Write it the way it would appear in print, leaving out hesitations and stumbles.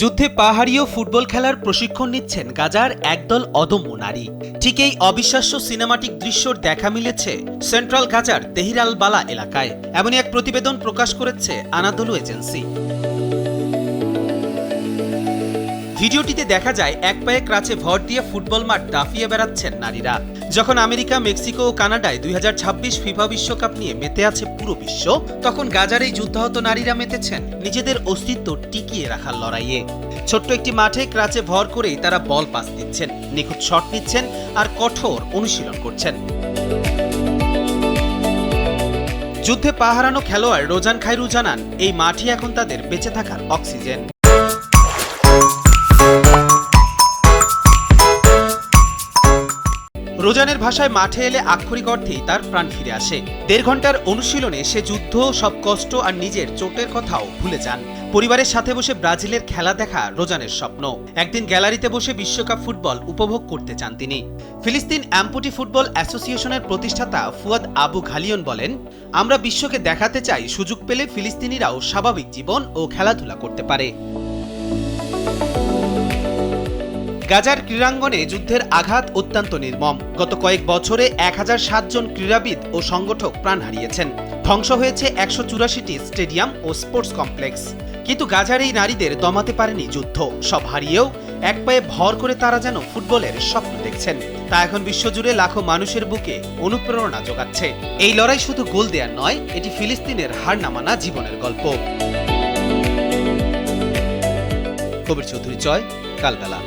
যুদ্ধে পাহাড়ীয় ফুটবল খেলার প্রশিক্ষণ নিচ্ছেন গাজার একদল অদম্য নারী। ঠিক এই অবিশ্বাস্য সিনেমাটিক দৃশ্যর দেখা মিলেছে সেন্ট্রাল গাজার দেহির আল বালা এলাকায়। এমনই এক প্রতিবেদন প্রকাশ করেছে আনাদোলু এজেন্সি। ভিডিওটিতে দেখা যায় এক পায়ে ক্রাচে ভর দিয়ে ফুটবল মাঠ দাফিয়ে বেড়াচ্ছেন নারীরা। যখন আমেরিকা, মেক্সিকো ও কানাডায় 2026 ফিফা বিশ্বকাপ নিয়ে মেতে আছে পুরো বিশ্ব, তখন গাজার এই যুদ্ধাহত নারীরা মেতেছেন নিজেদের অস্তিত্ব টিকিয়ে রাখার লড়াইয়ে। ছোট্ট একটি মাঠে ক্রাচে ভর করেই তারা বল পাস দিচ্ছেন, নিখুঁত শট নিচ্ছেন আর কঠোর অনুশীলন করছেন। যুদ্ধে পা হারানো খেলোয়াড় রোজান খাইরু জানান, এই মাঠই এখন তাদের বেঁচে থাকার অক্সিজেন। রোজানের ভাষায় মাঠে এলে আক্ষরিক অর্থেই তার প্রাণ ফিরে আসে। 1.5 ঘন্টার অনুশীলনে সে যুদ্ধ, সব কষ্ট আর নিজের চোটের কথাও ভুলে যান। পরিবারের সাথে বসে ব্রাজিলের খেলা দেখা রোজানের স্বপ্ন। একদিন গ্যালারিতে বসে বিশ্বকাপ ফুটবল উপভোগ করতে চান তিনি। ফিলিস্তিন অ্যাম্পুটি ফুটবল অ্যাসোসিয়েশনের প্রতিষ্ঠাতা ফুয়াদ আবু ঘালিয়ন বলেন, আমরা বিশ্বকে দেখাতে চাই সুযোগ পেলে ফিলিস্তিনিরাও স্বাভাবিক জীবন ও খেলাধুলা করতে পারে। গাজার ক্রীড়াঙ্গনে যুদ্ধের আঘাত অত্যন্ত নির্মম। গত কয়েক বছরে 1007 জন ক্রীড়াবিদ ও সংগঠক প্রাণ হারিয়েছেন। ধ্বংস হয়েছে 184টি স্টেডিয়াম ও স্পোর্টস কমপ্লেক্স। কিন্তু গাজার এই নারীদের দমাতে পারেনি যুদ্ধ। সব হারিয়েও এক পায়ে ভর করে তারা যেন ফুটবলের স্বপ্ন দেখছেন। তা এখন বিশ্বজুড়ে লাখো মানুষের বুকে অনুপ্রেরণা যোগাচ্ছে। এই লড়াই শুধু গোল দেয়ার নয়, এটি ফিলিস্তিনের হার না মানা জীবনের গল্প। কবির চৌধুরী, জয়, কালবেলা।